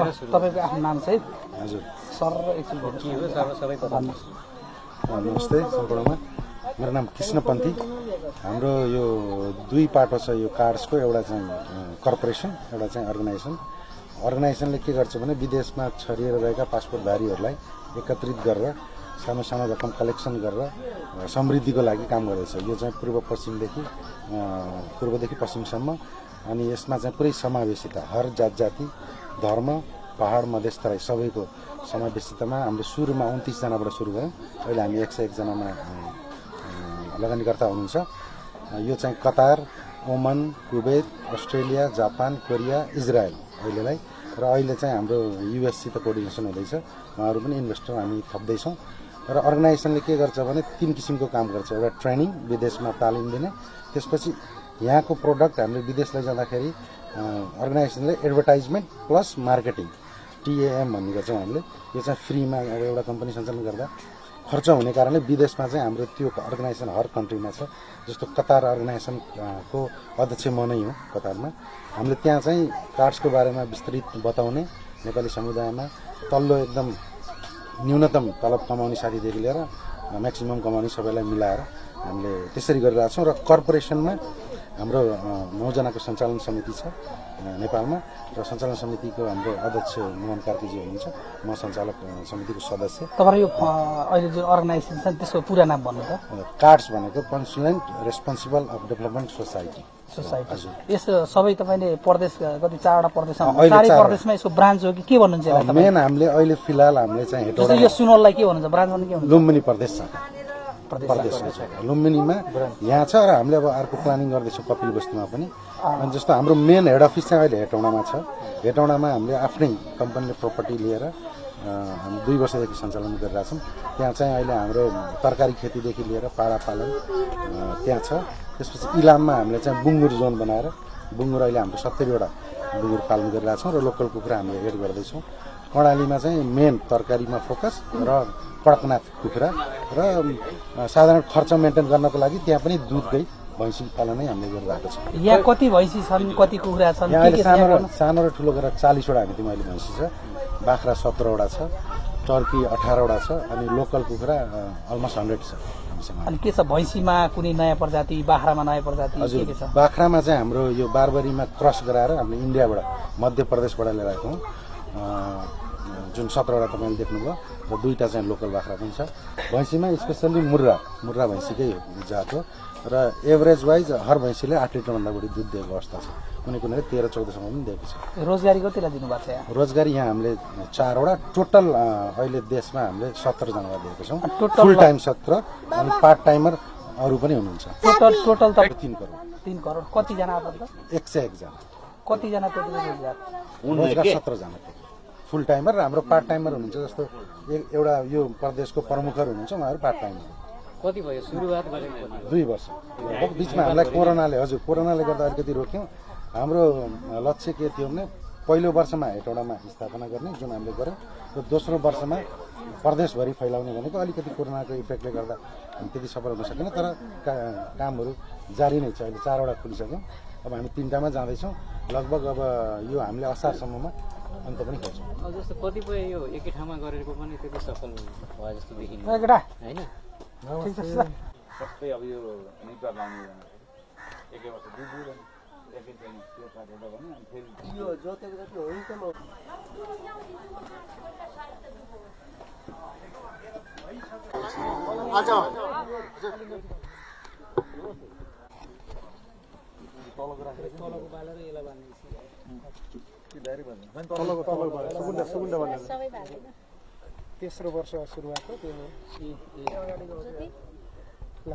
तपाईको आफ्नो नाम चाहिँ हजुर सर एकछिन के हो सर सबै बताउनुस्। नमस्ते सम्पूर्णमा मेरो नाम कृष्ण पन्थी। हाम्रो यो दुई पाटो छ यो कार्ड्सको, एउटा चाहिँ कर्पोरेसन, एउटा चाहिँ अर्गनाइजेसनले के गर्छ भने विदेशमा छरिएर रहेका पासपोर्टधारीहरूलाई एकत्रित गरेर सानो सानो रकम कलेक्सन गरेर समृद्धिको लागि काम गर्दैछ। यो चाहिँ पूर्वदेखि पश्चिमसम्म, अनि यसमा चाहिँ पुरै समावेशिता, हर जात जाति धर्म पहाड मधेस तराई सबैको समावेशितामा हामीले सुरुमा 29 जनाबाट सुरु गऱ्यौँ। अहिले हामी 101 जनामा लगानीकर्ता हुनुहुन्छ। यो चाहिँ कतार, ओमन, Kuwait, Australia, Japan, Korea, Israel अहिलेलाई, र अहिले चाहिँ हाम्रो युएससित कोअर्डिनेसन हुँदैछ। उहाँहरू पनि इन्भेस्टर हामी थप्दैछौँ। र अर्गनाइजेसनले के गर्छ भने 3 किसिमको काम गर्छ। एउटा ट्रेनिङ, विदेशमा तालिम दिने, त्यसपछि यहाँको प्रोडक्ट हामीले विदेश लैजाँदाखेरि अर्गनाइजेसनले एडभर्टाइजमेन्ट प्लस मार्केटिङ, TAM भन्ने गर्छौँ हामीले। यो चाहिँ फ्रीमा अब एउटा कम्पनी सञ्चालन गर्दा खर्च हुने कारणले विदेशमा चाहिँ हाम्रो त्यो अर्गनाइजेसन हर कन्ट्रीमा छ। जस्तो कतार अर्गनाइजेसनको अध्यक्ष म नै हुँ कतारमा। हामीले त्यहाँ चाहिँ कार्ड्सको बारेमा विस्तृत बताउने, नेपाली समुदायमा तल्लो एकदम न्यूनतम तलब कमाउने साथीदेखि लिएर म्याक्सिमम कमाउने सबैलाई मिलाएर हामीले त्यसरी गरिरहेको छौँ। र कर्पोरेसनमा हाम्रो 9 जनाको सञ्चालन समिति छ नेपालमा, र सञ्चालन समितिको हाम्रो अध्यक्ष मोहन कार्कीजी हुनुहुन्छ, म सञ्चालक समितिको सदस्य। तपाईँ यो अहिले जुन अर्गनाइजेसन छ त्यसको पुरा नाम भन्नु त? कार्ड्स भनेको कन्सुलेन्ट रेस्पोन्सिबल अफ डेभलपमेन्ट सोसाइटी। यस सबै तपाईँले प्रदेश कति 4वटा प्रदेशमा, 4 प्रदेशमा यसको ब्रान्च हो कि के भन्नुहुन्छ? मेन हामीले अहिले फिलहाल हामीले चाहिँ हेटौडा, यो सुनवललाई के भन्नुहुन्छ ब्रान्च भन्नु? के भन्नुहुन्छ? लुम्बिनी प्रदेश छ, लुम्बिनीमा यहाँ छ। र हामीले अब अर्को प्लानिङ गर्दैछौँ कपिल वस्तुमा पनि। अनि जस्तो हाम्रो मेन हेड अफिस चाहिँ अहिले हेटौडामा छ। हेटौडामा हामीले आफ्नै कम्पनीले प्रपर्टी लिएर हामी 2 वर्षदेखि सञ्चालन गरिरहेछौँ। त्यहाँ चाहिँ अहिले हाम्रो तरकारी खेतीदेखि लिएर पाडा पालन त्यहाँ छ। त्यसपछि इलाममा हामीले चाहिँ बुङ्गुर जोन बनाएर बुङ्गुर अहिले हाम्रो 70वटा बुङ्गुर पालन गरिरहेछौँ, र लोकल कुखुरा हामीले एड गर्दैछौँ। कर्णालीमा चाहिँ मेन तरकारीमा फोकस र कडकनाथ कुखुरा, र साधारण खर्च मेन्टेन गर्नको लागि त्यहाँ पनि दुधकै भैँसी पालनै हामीले गरिरहेको छौँ। यहाँ कति भैँसी छन्, कति कुखुरा छन्? यहाँ अहिले सानो र ठुलो गरेर 40वटा हामीमा अहिले भैँसी छ, बाख्रा 17वटा छ, टर्की 18वटा छ, अनि लोकल कुखुरा अलमोस्ट 100 छ हामीसँग। अनि के छ भैँसीमा कुनै नयाँ प्रजाति, बाख्रामा नयाँ प्रजाति के छ? बाख्रामा चाहिँ हाम्रो यो बारबरीमा क्रस गराएर हामीले इन्डियाबाट मध्य प्रदेशबाट लिएर आएको हौँ, जुन 17वटा तपाईँले देख्नुभयो, र 2टा चाहिँ लोकल बाख्रा पनि छ। भैँसीमा स्पेसल्ली मुर्रा भैँसीकै जात हो, र एभरेज वाइज हर भैँसीले 8 लिटरभन्दा बढी दुध दिएको अवस्था छ। कुनैले 13-14सम्म पनि दिएको छ। रोजगारी कतिलाई दिनुभएको छ यहाँ? रोजगारी यहाँ हामीले 4वटा टोटल अहिले देशमा हामीले 17 जनालाई दिएको छौँ। फुल टाइम 17, अनि पार्ट टाइमर अरू पनि हुनुहुन्छ। टोटल त 3 करोड। कतिजना आबद्ध? 101 जना। कतिजना टोटल रोजगार? 17 जना फुल टाइमर, र हाम्रो पार्ट टाइमर हुनुहुन्छ। जस्तो एउटा यो प्रदेशको प्रमुखहरू हुनुहुन्छ, उहाँहरू पार्ट टाइमर। कति भयो सुरुवात गरेको? 2 वर्ष। बिचमा हामीलाई कोरोनाले गर्दा अलिकति रोक्यौँ। हाम्रो लक्ष्य के थियो भने पहिलो वर्षमा हेटौडामा स्थापना गर्ने, जुन हामीले गऱ्यौँ, र दोस्रो वर्षमा प्रदेशभरि फैलाउने भनेको अलिकति कोरोनाको इफेक्टले गर्दा हामी त्यति सफल हुन सकेन। तर कामहरू जारी नै छ। अहिले 4वटा खोलिसक्यौँ, अब हामी 3टामा जाँदैछौँ। लगभग अब यो हामीले असारसम्ममा अन्त पनि खोज्छौँ। जस्तो कतिपय यो एकै ठाउँमा गरेको पनि त्यति सफल भयो जस्तो देखिन्छ हैन? ठीक छ सर। सबै अब यो निका लाउने एकै वर्ष दुई एकै चाहिँ त्यो काटेर भने अनि फेरि यो जोतेको जति हुन्छ म आज तलको बालेर यसलाई बाल्ने तेस्रो वर्ष सुरुवात हो त्यो। ल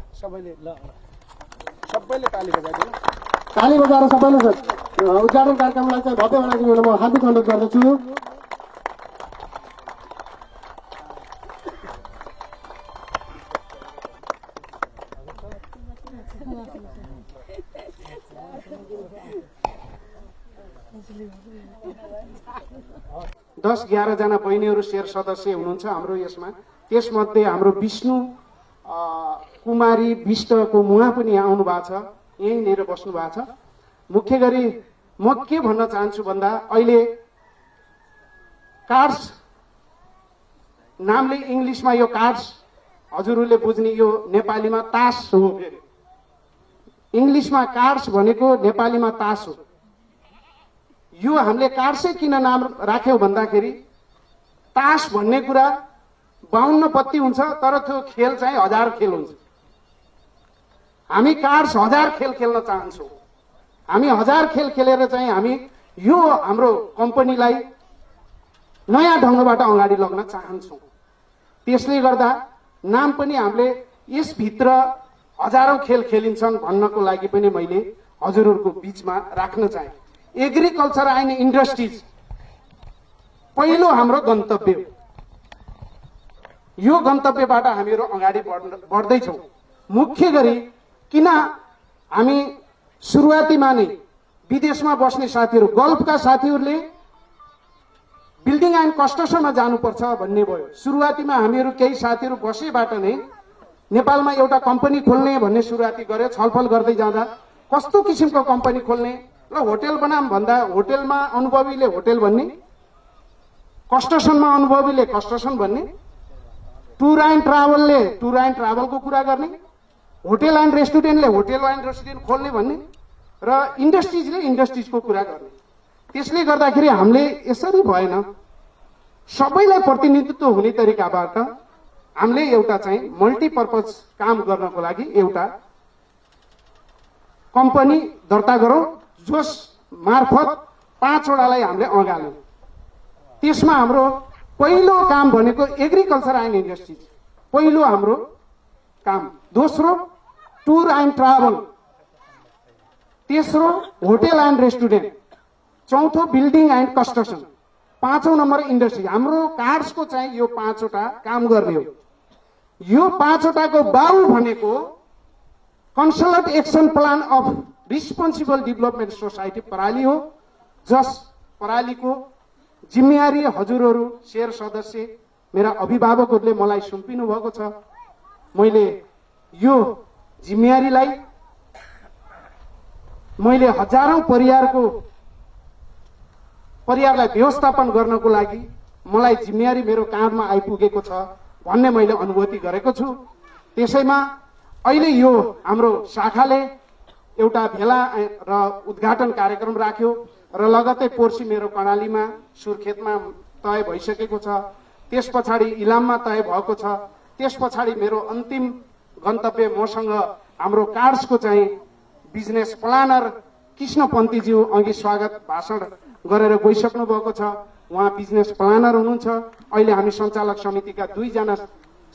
सबैले ताली बजाइदिनु। ताली बजाएर सबैले उद्घाटन कार्यक्रमलाई चाहिँ भव्य बनाइदिनु म हार्दिक अनुरोध गर्दछु। दस 11 जना बहिनीहरू शेर सदस्य हुनुहुन्छ हाम्रो यसमा। त्यसमध्ये हाम्रो विष्णु कुमारी विष्टको मुवा पनि यहाँ आउनु भएको छ, यहीँनिर बस्नु भएको छ। मुख्य गरी म के भन्न चाहन्छु भन्दा अहिले कार्ड्स नामले इङ्ग्लिसमा यो कार्ड्स हजुरहरूले बुझ्ने यो नेपालीमा तास हो। फेरि इङ्ग्लिसमा कार्ड्स भनेको नेपालीमा तास हो। यो हामीले कार्ड्सै किन नाम राख्यौँ भन्दाखेरि तास भन्ने कुरा 52 पत्ती हुन्छ, तर त्यो खेल चाहिँ 1000 खेल हुन्छ। हामी कार्ड्स 1000 खेल खेल्न चाहन्छौँ। हामी 1000 खेल खेलेर चाहिँ हामी यो हाम्रो कम्पनीलाई नयाँ ढङ्गबाट अगाडि लग्न चाहन्छौँ। त्यसले गर्दा नाम पनि हामीले यसभित्र 1000औं खेल खेलिन्छन् भन्नको लागि पनि मैले हजुरहरूको बीचमा राख्न चाहे। एग्रिकल्चर एन्ड इन्डस्ट्रिज पहिलो हाम्रो गन्तव्य हो। यो गन्तव्यबाट हामीहरू अगाडि बढ्दैछौँ। मुख्य गरी किन हामी सुरुवातीमा नै विदेशमा बस्ने साथीहरू, गल्फका साथीहरूले बिल्डिङ एन्ड कन्स्ट्रक्सनमा जानुपर्छ भन्ने भयो। सुरुवातीमा हामीहरू केही साथीहरू बसेबाट नै नेपालमा एउटा कम्पनी खोल्ने भन्ने सुरुवाती गरे। छलफल गर्दै जाँदा कस्तो किसिमको कम्पनी खोल्ने, ल होटेल बनाम भन्दा होटेलमा अनुभवीले होटेल भन्ने, कन्स्ट्रक्सनमा अनुभवीले कन्स्ट्रक्सन भन्ने, टुर एन्ड ट्राभलले टुर एन्ड ट्राभलको कुरा गर्ने, होटेल एन्ड रेस्टुरेन्टले होटेल एन्ड रेस्टुरेन्ट खोल्ने भन्ने र इन्डस्ट्रिजले इन्डस्ट्रिजको कुरा गर्ने। त्यसले गर्दाखेरि हामीले यसरी भएन, सबैलाई प्रतिनिधित्व हुने तरिकाबाट हामीले एउटा चाहिँ मल्टिपर्पज काम गर्नको लागि एउटा कम्पनी दर्ता गरौँ, जस मार्फत 5 वटालाई हामीले अँगाल्यौँ। त्यसमा हाम्रो पहिलो काम भनेको एग्रिकल्चर एन्ड इन्डस्ट्रिज पहिलो हाम्रो काम, दोस्रो टुर एन्ड ट्राभल, तेस्रो होटेल एन्ड रेस्टुरेन्ट, चौथो बिल्डिङ एन्ड कन्स्ट्रक्सन, 5औं नम्बर इन्डस्ट्री। हाम्रो कार्ड्सको चाहिँ यो 5 वटा काम गर्ने हो। यो 5 वटाको बाउ भनेको consult action plan of responsible development society पराली हो, जस परालीको जिम्मेवारी हजुरहरू शेर सदस्य मेरा अभिभावकहरूले मलाई सुम्पिनु भएको छ। मैले यो जिम्मेवारीलाई मैले हजारौं परिवारलाई व्यवस्थापन गर्नको लागि मलाई जिम्मेवारी मेरो काँधमा आइपुगेको छ भन्ने मैले अनुभूति गरेको छु। त्यसैमा अहिले यो हाम्रो शाखाले एउटा भेला र उद्घाटन कार्यक्रम राख्यो र लगत्तै पोर्सी मेरो कर्णालीमा सुर्खेतमा तय भइसकेको छ। त्यस पछाडि इलाममा तय भएको छ। त्यस पछाडि मेरो अन्तिम गन्तव्य मसँग हाम्रो कार्ड्सको चाहिँ बिजनेस प्लानर कृष्ण पन्तीज्यू अघि स्वागत भाषण गरेर गइसक्नु भएको छ। उहाँ बिजनेस प्लानर हुनुहुन्छ। अहिले हामी सञ्चालक समितिका 2 जना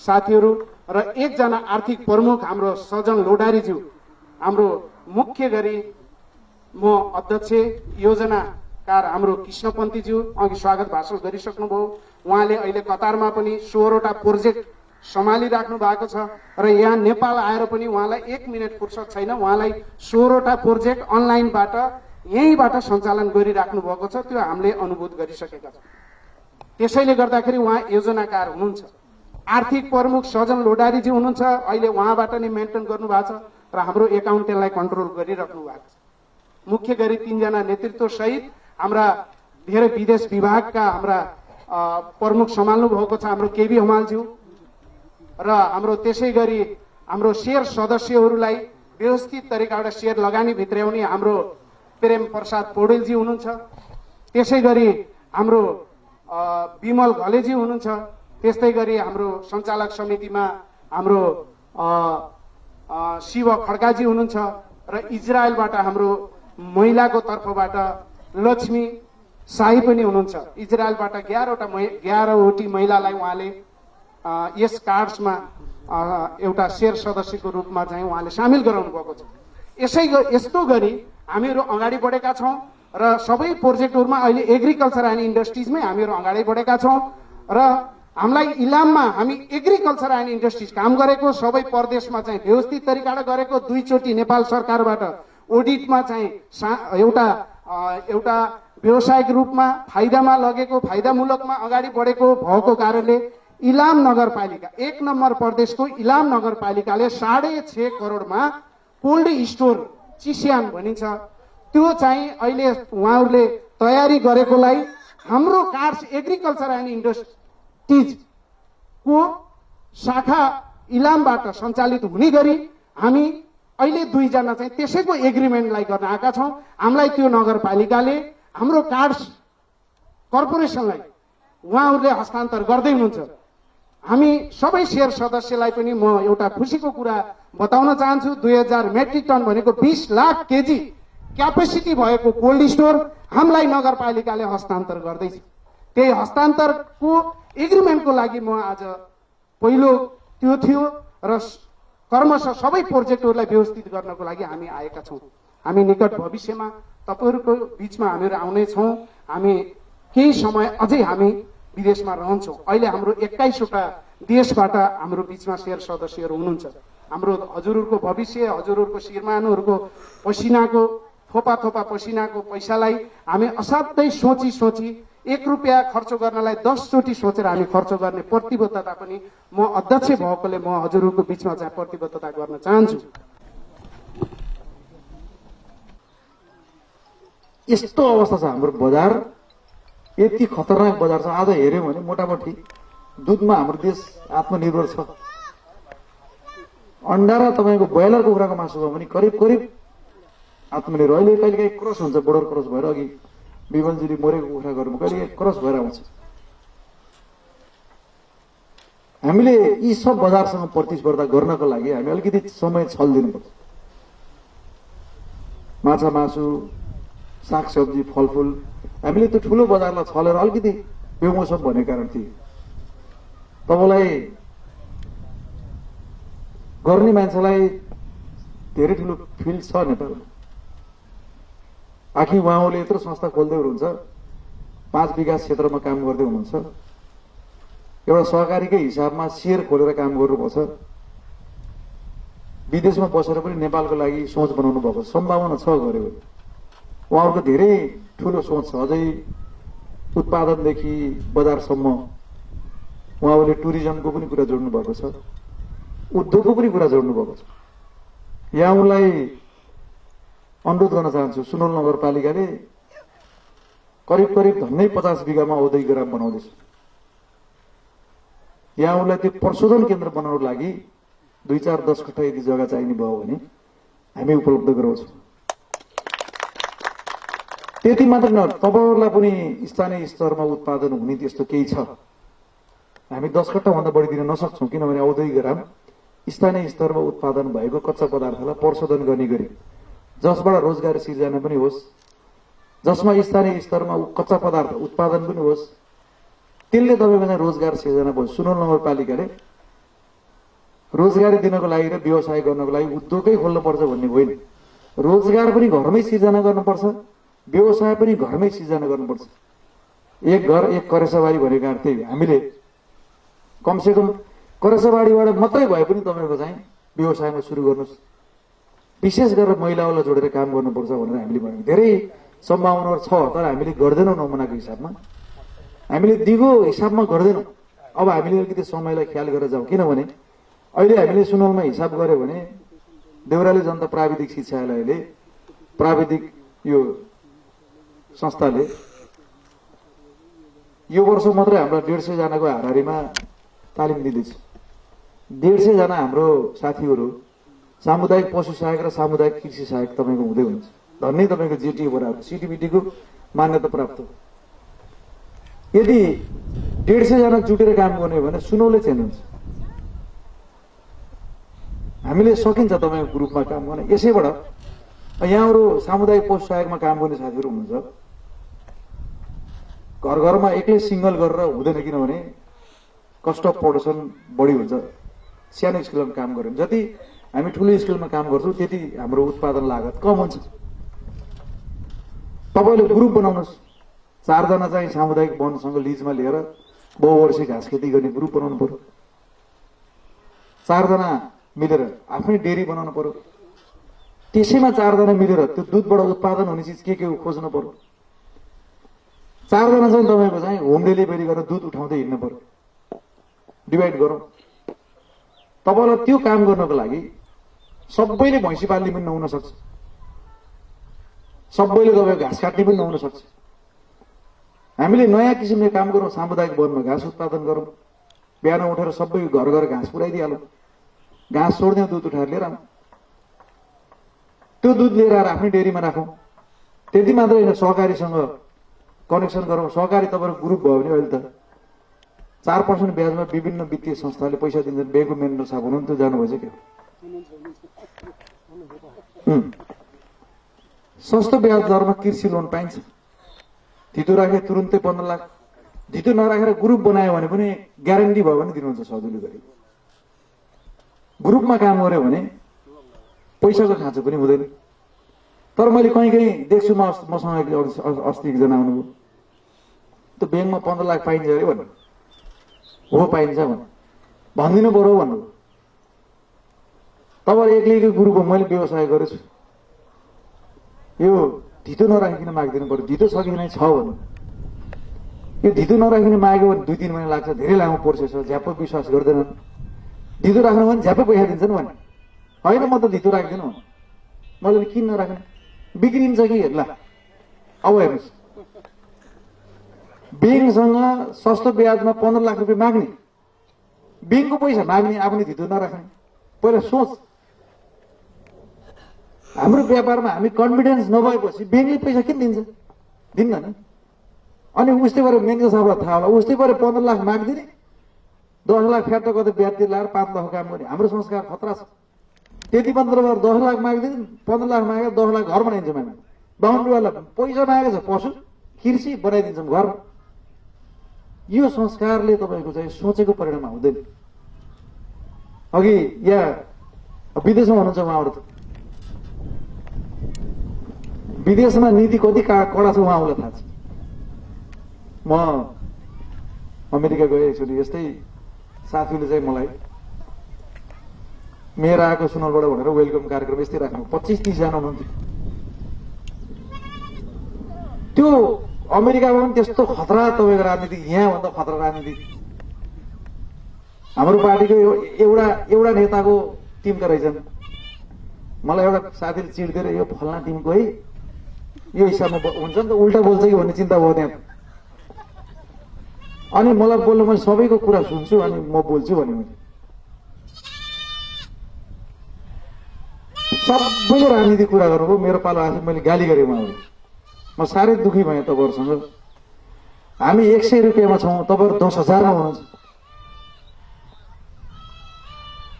साथीहरू र 1 जना आर्थिक प्रमुख हाम्रो सजन लोडारीज्यू, हाम्रो मुख्य गरी म अध्यक्ष योजनाकार हाम्रो कृष्ण पन्तीज्यू अघि स्वागत भाषण गरिसक्नुभयो। उहाँले अहिले कतारमा पनि 16 वटा प्रोजेक्ट सम्हालिराख्नु भएको छ र यहाँ नेपाल आएर पनि उहाँलाई 1 मिनट फुर्सद छैन। उहाँलाई 16 वटा प्रोजेक्ट अनलाइनबाट यहीँबाट सञ्चालन गरिराख्नु भएको छ। त्यो हामीले अनुभूत गरिसकेका छौँ। त्यसैले गर्दाखेरि उहाँ योजनाकार हुनुहुन्छ। आर्थिक प्रमुख सजन लोडारीजी हुनुहुन्छ। अहिले उहाँबाट नै मेन्टेन गर्नु भएको छ र हाम्रो एकाउन्टेन्टलाई कन्ट्रोल गरिराख्नु भएको छ। मुख्य गरी 3 जना नेतृत्व सहित हाम्रा धेरै विदेश विभागका हाम्रा प्रमुख सम्हाल्नु भएको छ हाम्रो केबी हमालज्यू र हाम्रो त्यसै गरी हाम्रो शेयर सदस्यहरूलाई व्यवस्थित तरिकाबाट शेयर लगानी भित्राउने हाम्रो प्रेम प्रसाद पौडेलजी हुनुहुन्छ। त्यसै गरी हाम्रो विमल घलेजी हुनुहुन्छ। त्यस्तै गरी हाम्रो सञ्चालक समितिमा हाम्रो शिव खड्काजी हुनुहुन्छ र इजरायलबाट हाम्रो महिलाको तर्फबाट लक्ष्मी शाही पनि हुनुहुन्छ। इजरायलबाट 11वटी महिलालाई उहाँले यस कार्ड्समा एउटा शेयर सदस्यको रूपमा चाहिँ उहाँले सामेल गराउनु भएको छ। यस्तो गरी हामीहरू अगाडि बढेका छौँ र सबै प्रोजेक्टहरूमा अहिले एग्रिकल्चर एन्ड इन्डस्ट्रिजमै हामीहरू अगाडि बढेका छौँ र हामीलाई इलाममा हामी एग्रिकल्चर एन्ड इन्डस्ट्रिज काम गरेको, सबै प्रदेशमा चाहिँ व्यवस्थित तरिकाबाट गरेको, 2 चोटि नेपाल सरकारबाट ओडिटमा चाहिँ एउटा व्यवसायिक रूपमा फाइदामा लगेको, फाइदामूलकमा अगाडि बढेको भएको कारणले इलाम नगरपालिका 1 नम्बर प्रदेशको इलाम नगरपालिकाले 6.5 करोडमा कोल्ड स्टोर चिस्यान भनिन्छ त्यो चाहिँ अहिले उहाँहरूले तयारी गरेकोलाई हाम्रो कार्ड्स एग्रिकल्चर एन्ड इन्डस्ट्रिजको शाखा इलामबाट सञ्चालित हुने गरी हामी अहिले 2 जना चाहिँ त्यसैको एग्रिमेन्टलाई गर्न आएका छौँ। हामीलाई त्यो नगरपालिकाले हाम्रो कार्ड्स कर्पोरेसनलाई उहाँहरूले हस्तान्तर गर्दै हुनुहुन्छ। हामी सबै शेयर सदस्यलाई पनि म एउटा खुसीको कुरा बताउन चाहन्छु। 2000 मेट्रिक टन भनेको 20 लाख केजी क्यापेसिटी भएको कोल्ड स्टोर हामीलाई नगरपालिकाले हस्तान्तर गर्दैछ। त्यही हस्तान्तरको एग्रिमेन्टको लागि म आज पहिलो त्यो थियो र कर्मशः सबै प्रोजेक्टहरूलाई व्यवस्थित गर्नको लागि हामी आएका छौँ। हामी निकट भविष्यमा तपाईँहरूको बिचमा हामीहरू आउनेछौँ। हामी केही समय अझै हामी विदेशमा रहन्छौँ। अहिले हाम्रो 21वटा देशबाट हाम्रो बिचमा शेयर सदस्यहरू हुनुहुन्छ। हाम्रो हजुरहरूको भविष्य, हजुरहरूको श्रीमानहरूको पसिनाको थोपा पसिनाको पैसालाई हामी असाध्यै सोची 1 रुपियाँ खर्च गर्नलाई 10 चोटि सोचेर हामी खर्च गर्ने प्रतिबद्धता पनि म अध्यक्ष भएकोले म हजुरहरूको बिचमा चाहिँ प्रतिबद्धता गर्न चाहन्छु। यस्तो अवस्था छ हाम्रो बजार, यति खतरनाक बजार छ। आज हेऱ्यौँ भने मोटामोटी दुधमा हाम्रो देश आत्मनिर्भर छ। अन्डा र तपाईँको ब्रोइलर कुखुराको मासु भयो भने करिब आत्मनिर्भर। अहिले कहिलेकाहीँ क्रस हुन्छ, बोर्डर क्रस भएर अघि विमलजीले मरेको कुखुरा गर्नु कहिलेकाहीँ क्रस भएर आउँछ। हामीले यी सब बजारसँग प्रतिस्पर्धा गर्नको लागि हामी अलिकति समय छल दिनुपर्छ। माछा मासु, सागसब्जी, फलफुल हामीले त्यो ठुलो बजारलाई छलेर अलिकति बेमौसम भन्ने कारण थियो। तपाईँलाई गर्ने मान्छेलाई धेरै ठुलो फिल्ड छ नेपालमा। आखिर उहाँले यत्रो संस्था खोल्दै हुनुहुन्छ, 5 विकास क्षेत्रमा काम गर्दै हुनुहुन्छ, एउटा सहकारीकै हिसाबमा शेयर खोलेर काम गर्नुभएको छ। विदेशमा बसेर पनि नेपालको लागि सोच बनाउनु भएको सम्भावना छ गऱ्यो भने। उहाँहरूको धेरै ठुलो सोच छ। अझै उत्पादनदेखि बजारसम्म उहाँहरूले टुरिज्मको पनि कुरा जोड्नु भएको छ, उद्योगको पनि कुरा जोड्नु भएको छ। यहाँ उनलाई अनुरोध गर्न चाहन्छु, सुनौल नगरपालिकाले करिब धन्नै 50 बिघामा औद्योगिक ग्राम बनाउँदैछ। यहाँ उनलाई त्यो प्रशोधन केन्द्र बनाउनको लागि 2-4-10 कट्ठा यदि जग्गा चाहिने भयो भने हामी उपलब्ध गराउँछौँ। त्यति मात्र न, तपाईँहरूलाई पनि स्थानीय स्तरमा उत्पादन हुने त्यस्तो केही छ। हामी 10 कट्ठाभन्दा बढी दिन नसक्छौँ, किनभने औद्योगिक ग्राम स्थानीय स्तरमा उत्पादन भएको कच्चा पदार्थलाई प्रशोधन गर्ने गरी जसबाट रोजगारी सिर्जना पनि होस्, जसमा स्थानीय स्तरमा कच्चा पदार्थ उत्पादन पनि होस्, त्यसले तपाईँको चाहिँ रोजगार सिर्जना भयो। सुनौल नगरपालिकाले रोजगारी दिनको लागि र व्यवसाय गर्नको लागि उद्योगै खोल्नुपर्छ भन्ने होइन। रोजगार पनि घरमै सिर्जना गर्नुपर्छ, व्यवसाय पनि घरमै सिर्जना गर्नुपर्छ। एक घर एक करेसाबारी भनेको अर्थ त्यही। हामीले कमसेकम करेसाबारीबाट मात्रै भए पनि तपाईँको चाहिँ व्यवसायमा सुरु गर्नुहोस्। विशेष गरेर महिलाहरूलाई जोडेर काम गर्नुपर्छ भनेर हामीले भन्यौँ। धेरै सम्भावनाहरू छ, तर हामीले गर्दैनौँ नमुनाको हिसाबमा, हामीले दिगो हिसाबमा गर्दैनौँ। अब हामीले अलिकति समयलाई ख्याल गरेर जाउँ, किनभने अहिले हामीले सुनौलमा हिसाब गऱ्यो भने देउराली जनता प्राविधिक शिक्षालयले, प्राविधिक यो संस्थाले यो वर्ष मात्रै हाम्रो 150 जनाको हाराहारीमा तालिम दिँदैछ। 150 जना हाम्रो साथीहरू सामुदायिक पशु सहायक र सामुदायिक कृषि सहायक तपाईँको हुँदै हुन्छ। धन्नै तपाईँको जेटिए बराबर सिटिबिटीको मान्यता प्राप्त हो। यदि 150 जना जुटेर काम गर्ने हो भने सुनौले चेन्ज हुन्छ। हामीले सकिन्छ तपाईँको ग्रुपमा काम गर्न। यसैबाट यहाँहरू सामुदायिक पशु सहायकमा काम गर्ने साथीहरू हुनुहुन्छ, घर घरमा एक्लै सिङ्गल गरेर हुँदैन, किनभने कस्ट अफ प्रोडक्सन बढी हुन्छ। सानो स्केलमा काम गऱ्यौँ, जति हामी ठुलो स्केलमा काम गर्छौँ त्यति हाम्रो उत्पादन लागत कम हुन्छ। तपाईँले ग्रुप बनाउनुहोस्, 4 जना चाहिँ सामुदायिक वनसँग लिजमा लिएर बहुवर्षीय घाँस खेती गर्ने ग्रुप बनाउनु पर्यो। 4 जना मिलेर आफ्नै डेरी बनाउनु पर्यो। त्यसैमा 4 जना मिलेर त्यो दुधबाट उत्पादन हुने चिज के हो खोज्नु पर्यो। 4 जना चाहिँ तपाईँको चाहिँ होम डेलिभरी गरेर दुध उठाउँदै हिँड्नु पर्यो। डिभाइड गरौँ। तपाईँलाई त्यो काम गर्नको लागि सबैले भैँसी पाल्ने पनि नहुन सक्छ, सबैले तपाईँको घाँस काट्ने पनि नहुन सक्छ। हामीले नयाँ किसिमले काम गरौँ, सामुदायिक वनमा घाँस उत्पादन गरौँ, बिहान उठेर सबै घर घर घाँस पुऱ्याइदिइहालौँ, घाँस छोड्दिउँ, दुध उठाएर लिएर आउँ, त्यो दुध लिएर आएर आफ्नै डेरीमा राखौँ। त्यति मात्रै होइन, सहकारीसँग कनेक्सन गरौँ। सहकारी तपाईँको ग्रुप भयो भने अहिले त 4% ब्याजमा विभिन्न वित्तीय संस्थाले पैसा दिन्छन्। ब्याङ्कको म्यानेजर साहब हुनुहुन्थ्यो, जानुभएछ क्या? सस्तो ब्याज दरमा कृषि लोन पाइन्छ। धितो राखे तुरुन्तै 15 लाख, धितो नराखेर ग्रुप बनायो भने पनि ग्यारेन्टी भयो भने दिनुहुन्छ सजिलो गरी। ग्रुपमा काम गर्यो भने पैसाको खाँचो पनि हुँदैन। तर मैले कहीँ कहीँ देख्छु, मसँग अस्ति एकजना आउनुभयो, त्यो ब्याङ्कमा 15 लाख पाइन्छ अरे भन्नु हो, पाइन्छ भनिदिनु पऱ्यो भन्नु। तपाईँ एक्लैको ग्रुप हो, मैले व्यवसाय गरेछु, यो धितो नराखिकन मागिदिनु पर्यो। धितो छ कि नै छ भन्नु। यो धितो नराखिकन माग्यो भने 2-3 महिना लाग्छ, धेरै लामो प्रोसेस हो, झ्याप्प विश्वास गर्दैनन्। धितो राख्नु भने झ्याप्पै पैसा दिन्छन् भने होइन, म त धितो राख्दिनँ भने मैले किन नराख्ने, बिग्रिन्छ कि ल। अब हेर्नुहोस्, ब्याङ्कसँग सस्तो ब्याजमा 15 लाख रुपियाँ माग्ने, ब्याङ्कको पैसा माग्ने, आफूले धितो नराख्ने। पहिला सोच। हाम्रो व्यापारमा हामी कन्फिडेन्स नभएपछि ब्याङ्कले पैसा किन दिन्छ? दिन्न नि। अनि उस्तै गरेर म्यानेजर साहबलाई थाहा होला, उस्तै गरेर 15 लाख माग्दिने, 10 लाख फ्याट कतै ब्याज लाएर 5 लाख काम गर्ने। हाम्रो संस्कार खतरा छ। त्यति मात्र भएर 10 लाख माग्दिने, 15 लाख मागेर 10 लाख घर बनाइन्छ। माग्ने बाहुनवाला पैसा मागेको छ, पशु कृषि बनाइदिन्छौँ घर। यो संस्कारले तपाईँको चाहिँ सोचेको परिणाम हुँदैन। अघि यहाँ विदेशमा हुनुहुन्छ उहाँहरू, त विदेशमा नीति कति कडा छ उहाँलाई थाहा छ। म अमेरिका गएँ एकचोटि, यस्तै साथीले चाहिँ मलाई मेयर आएको सुनौलबाट भनेर वेलकम कार्यक्रम यस्तै राख्नु, 25-30 जना हुनुहुन्थ्यो। त्यो अमेरिकामा पनि त्यस्तो खतरा तपाईँको राजनीति, यहाँभन्दा खतरा राजनीति। हाम्रो पार्टीको एउटा नेताको टिमका रहेछन्। मलाई एउटा साथीले चिड्दै यो फल्ना टिमको है, यो हिसाबमा हुन्छ नि त, उल्टा बोल्छ कि भन्ने चिन्ता भयो त्यहाँ। अनि मलाई बोल्नु, मैले सबैको कुरा सुन्छु अनि म बोल्छु भने मैले सबैले राजनीति कुरा गर्नुभयो। मेरो पालो आएपछि मैले गाली गरेँ उहाँहरू। म साह्रै दुखी भएँ तपाईँहरूसँग। हामी 100 रुपियाँमा छौँ, तपाईँहरू 10,000मा हुनुहुन्छ।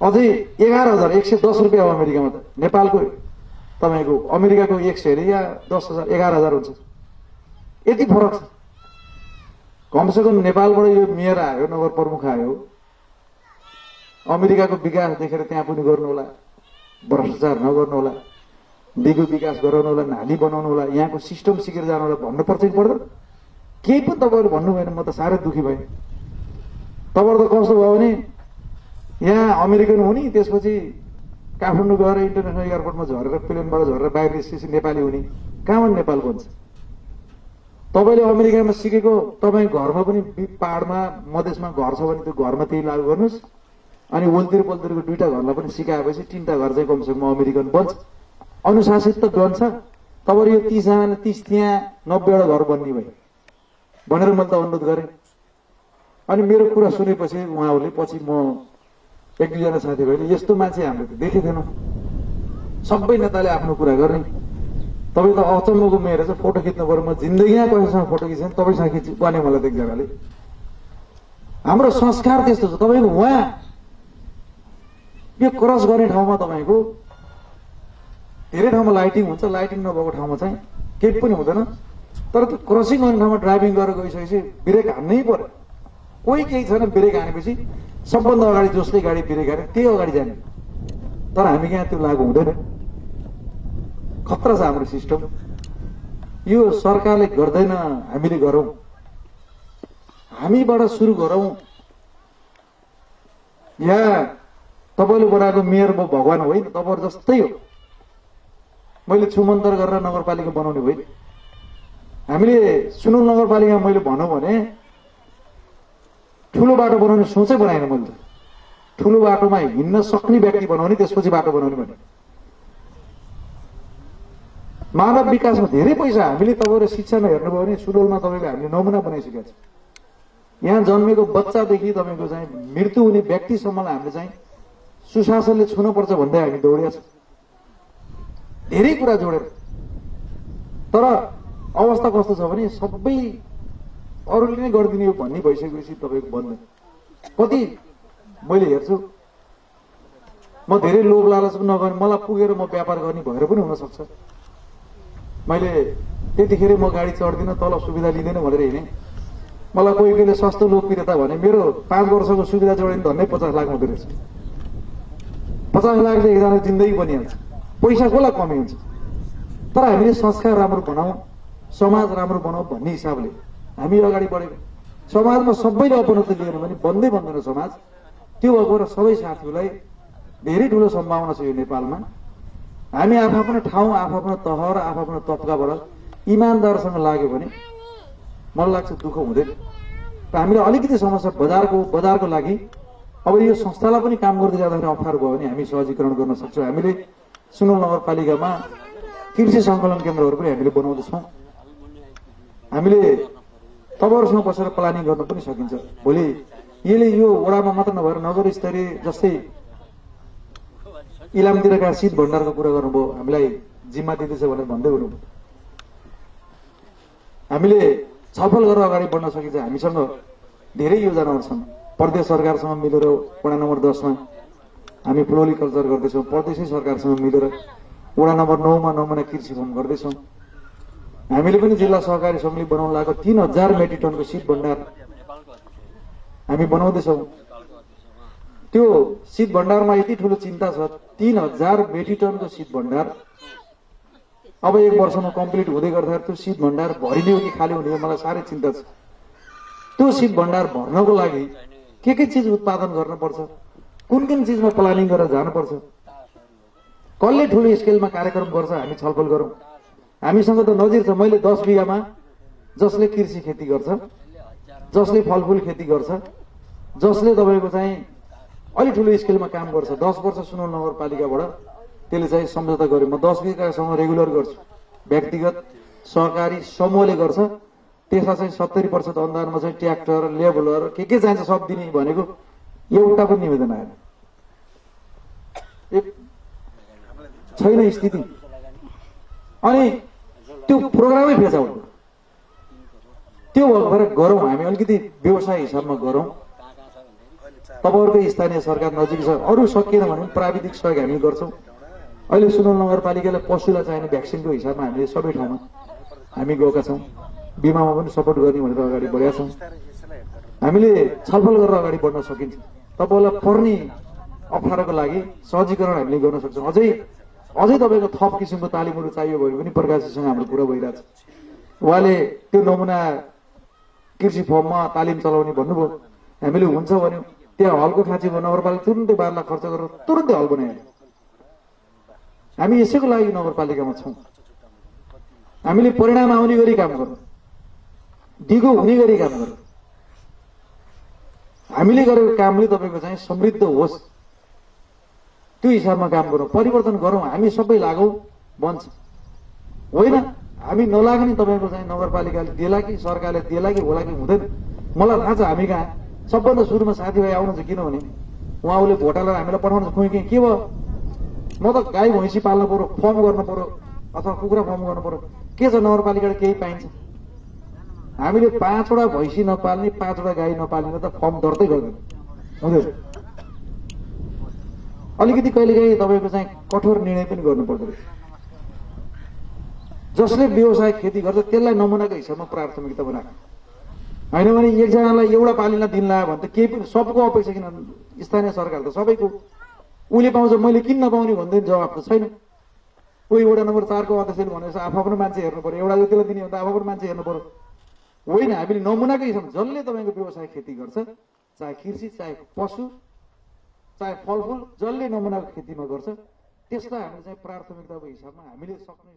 अझै 11,000, 110 रुपियाँ हो अमेरिकामा। त नेपालको तपाईँको अमेरिकाको 100 अरे या 10,000, 11,000 हुन्छ। यति फरक छ। कमसेकम नेपालबाट यो मेयर आयो, नगर प्रमुख आयो, अमेरिकाको विकास देखेर त्यहाँ पनि गर्नु होला, भ्रष्टाचार नगर्नु होला, दिगो विकास गराउनु होला, नाली बनाउनु होला, यहाँको सिस्टम सिकेर जानु होला भन्नुपर्छ कि पर्दैन? केही पनि तपाईँहरू भन्नु भएन। म त साह्रै दुखी भएँ। तपाईँहरू त कस्तो भयो भने यहाँ अमेरिकन हुने, त्यसपछि काठमाडौँ गएर इन्टरनेसनल एयरपोर्टमा झरेर, प्लेनबाट झरेर बाहिर निस्केपछि नेपाली हुने। कहाँबाट नेपाल बन्छ? तपाईँले अमेरिकामा सिकेको तपाईँ घरमा पनि पाहाडमा मधेसमा घर छ भने त्यो घरमा त्यही लागू गर्नुहोस्। अनि वलतिर पलतिरको 2टा घरलाई पनि सिकाएपछि 3टा घर चाहिँ कमसेकम अमेरिकन बन्छ। अनुशासित त बन्छ। तपाईँहरू यो 30 जना 30 त्यहाँ 90वटा घर बन्ने भयो भनेर मैले त अनुरोध गरेँ। अनि मेरो कुरा सुनेपछि उहाँहरूले, पछि म 1-2 जना साथीभाइले, यस्तो मान्छे हामीले त देखेको थिएनौँ, सबै नेताले आफ्नो कुरा गर्ने, तपाईँ त अचम्मको मेयर छ, फोटो खिच्नु पर्यो। म जिन्दगीमा कसैसँग फोटो खिचेँ, तपाईँसँग खिच्नु पर्ने मलाई त एकजनाले। हाम्रो संस्कार त्यस्तो छ। तपाईँको उहाँ यो क्रस गर्ने ठाउँमा तपाईँको धेरै ठाउँमा लाइटिङ हुन्छ, लाइटिङ नभएको ठाउँमा चाहिँ केही पनि हुँदैन। तर त्यो क्रसिङ गर्ने ठाउँमा ड्राइभिङ गरेर गइसकेपछि ब्रेक हान्नै पर्यो। कोही केही छैन, ब्रेक हानेपछि सबभन्दा अगाडि जसले गाडी ब्रेक हाने त्यही अगाडि जाने। तर हामी यहाँ त्यो लागू हुँदैन। खतरा छ हाम्रो सिस्टम। यो सरकारले गर्दैन, हामीले गरौँ, हामीबाट सुरु गरौँ। यहाँ तपाईँले बनाएको मेयर म भगवान होइन, तपाईँहरू जस्तै हो। मैले छुमन्तर गरेर नगरपालिका बनाउने होइन। हामीले सुनौल नगरपालिका मैले भनौँ भने ठुलो बाटो बनाउने सोचै बनाएन मैले त। ठुलो बाटोमा हिँड्न सक्ने व्यक्ति बनाउने, त्यसपछि बाटो बनाउने भने मानव विकासमा धेरै पैसा हामीले तपाईँहरू शिक्षामा हेर्नुभयो भने सुडौलमा तपाईँको हामीले नमुना बनाइसकेका छौँ। यहाँ जन्मेको बच्चादेखि तपाईँको चाहिँ मृत्यु हुने व्यक्तिसम्मलाई हामीले चाहिँ सुशासनले छुनुपर्छ भन्दै हामी दौडेका छौँ, धेरै कुरा जोडेर। तर अवस्था कस्तो छ भने सबै अरूले नै गरिदिने हो भन्ने भइसकेपछि तपाईँको बन्दैन। कति मैले हेर्छु, म धेरै लोभ लालच नगर्ने, मलाई पुगेर म व्यापार गर्ने भएर पनि हुनसक्छ। मैले त्यतिखेर म गाडी चढ्दिनँ, तल सुविधा लिँदैन भनेर हिँडेँ। मलाई कोही कोहीले सस्तो लोकप्रियता भने मेरो 5 वर्षको सुविधा जोड्यो भने धन्नै 50 लाख हुँदो रहेछ। 50 लाखले एकजना जिन्दगी बनिहाल्छ, पैसा कसलाई कमी हुन्छ। तर हामीले संस्कार राम्रो बनाऊ, समाज राम्रो बनाऊ भन्ने हिसाबले हामी अगाडि बढेको। समाजमा सबैले अपनत्व लिएन भने बन्दै बन्दैन समाज। त्यो भएर सबै साथीहरूलाई धेरै ठुलो सम्भावना छ यो नेपालमा। हामी आफ्नो ठाउँ, आफ्नो तह र आफ्नो तबकाबाट इमान्दारसँग लाग्यो भने मलाई लाग्छ दुःख हुँदैन। र हामीले अलिकति समस्या बजारको लागि अब यो संस्थालाई पनि काम गर्दै जाँदाखेरि अप्ठ्यारो भयो भने हामी सहजीकरण गर्न सक्छौँ। हामीले सुनौल नगरपालिकामा कृषि सङ्कलन केन्द्रहरू पनि हामीले बनाउँदैछौँ। हामीले तपाईँहरूसँग बसेर प्लानिङ गर्न पनि सकिन्छ। भोलि यसले यो वडामा मात्र नभएर नगर स्तरीय जस्तै इलामतिरका शीत भण्डारको कुरा गर्नुभयो, हामीलाई जिम्मा दिँदैछ भनेर भन्दै हुनु। हामीले छलफल गरेर अगाडि बढ्न सकिन्छ। हामीसँग धेरै योजनाहरू छन्। प्रदेश सरकारसँग मिलेर वडा नम्बर 10 मा हामी फ्लोरिकल्चर गर्दैछौँ। प्रदेशै सरकारसँग मिलेर वडा नम्बर 9 मा नमुना कृषि फर्म गर्दैछौँ। हामीले पनि जिल्ला सहकारी समिति बनाउन लागेको 3000 मेट्रिक टनको शीत भण्डार हामी बनाउँदैछौँ। त्यो शीत भण्डारमा यति ठुलो चिन्ता छ, 3000 मेट्रिक टनको शीत भण्डार अब 1 वर्षमा कम्प्लिट हुँदै गर्दाखेरि त्यो शीत भण्डार भरिने हो कि खाली हुने हो, मलाई साह्रै चिन्ता छ। त्यो शीत भण्डार भर्नको लागि के चिज उत्पादन गर्नुपर्छ, कुन चिजमा प्लानिङ गरेर जानुपर्छ, कसले ठुलो स्केलमा कार्यक्रम गर्छ, हामी छलफल गरौँ। हामीसँग त नजिर छ। मैले 10 बिघामा जसले कृषि खेती गर्छ, जसले फलफुल खेती गर्छ, जसले तपाईँको चाहिँ अलि ठुलो स्केलमा काम गर्छ, 10 वर्ष सुनौल नगरपालिकाबाट त्यसले चाहिँ सम्झौता गर्यो। म 10 बिघासँग रेगुलर गर्छु, व्यक्तिगत सहकारी समूहले गर्छ। त्यसमा चाहिँ 70% अनुदानमा चाहिँ ट्र्याक्टर, लेबलर के चाहिन्छ सब दिने भनेको एउटा पनि निवेदन आएन। छैन स्थिति। अनि त्यो प्रोग्रामै फेचा हुन्छ। त्यो भएर गरौँ, हामी अलिकति व्यवसाय हिसाबमा गरौँ। तपाईँहरूकै स्थानीय सरकार नजिक छ, अरू सकिएन भने प्राविधिक सहयोग हामी गर्छौँ। अहिले सुनौल नगरपालिकाले पशुलाई चाहिने भ्याक्सिनको हिसाबमा हामीले सबै ठाउँमा हामी गएका छौँ। बिमामा पनि सपोर्ट गर्ने भनेर अगाडि बढेका छौँ। हामीले छलफल गरेर अगाडि बढ्न सकिन्छ। तपाईँलाई पर्ने अप्ठ्यारोको लागि सहजीकरण हामीले गर्न सक्छौँ। अझै तपाईँको थप किसिमको तालिमहरू चाहियो भने पनि प्रकाशजीसँग हाम्रो कुरा भइरहेछ। उहाँले त्यो नमुना कृषि फर्ममा तालिम चलाउने भन्नुभयो। हामीले हुन्छ भन्यो, त्यहाँ हलको खाँची भयो, नगरपालिका तुरुन्तै 12 लाख खर्च गरेर तुरुन्तै हल बनाइहाल्यो। हामी यसैको लागि नगरपालिकामा छौँ। हामीले परिणाम आउने गरी काम गरौँ, दिगो हुने गरी काम गरौँ। हामीले गरेको कामले तपाईँको चाहिँ समृद्ध होस्, त्यो हिसाबमा काम गरौँ, परिवर्तन गरौँ। हामी सबै लागौँ बन्छ होइन। हामी नलाग्ने तपाईँको चाहिँ नगरपालिकाले दिएला कि सरकारले दिएला कि होला कि हुँदैन। मलाई थाहा छ हामी कहाँ सबभन्दा सुरुमा साथीभाइ आउनुहुन्छ, किनभने उहाँले भोटालाई हामीलाई पठाउनु खोइ के भयो, म त गाई भैँसी पाल्नु पर्यो, फर्म गर्नु पर्यो अथवा कुखुरा फर्म गर्नु पर्यो, के छ नगरपालिकाले केही पाइन्छ। हामीले 5 वटा भैँसी नपाल्ने, 5 वटा गाई नपाल्ने त फर्म दर्तै गर्दैन, हुँदैन। अलिकति कहिलेकाहीँ तपाईँको चाहिँ कठोर निर्णय पनि गर्नु पर्दो रहेछ। जसले व्यवसाय खेती गर्छ त्यसलाई नमुनाको हिसाबमा प्राथमिकता बनाएको होइन भने एकजनालाई एउटा पालिना दिन लाग्यो भने त केही पनि सबको अपेक्षा किन। स्थानीय सरकार त सबैको उसले पाउँछ मैले किन नपाउने भन्दै जवाब त छैन। कोही वडा नम्बर 4 को अध्यक्षले भनेपछि आफू पनि मान्छे हेर्नु पर्यो, एउटा जतिलाई दिने हो त आफू पनि मान्छे हेर्नु पर्यो होइन। हामीले नमुनाको हिसाबमा जसले तपाईँको व्यवसाय खेती गर्छ, चाहे कृषि, चाहे पशु, चाहे फलफुल, जसले नमुनाको खेतीमा गर्छ त्यसलाई हामीले चाहिँ प्राथमिकताको हिसाबमा हामीले सक्ने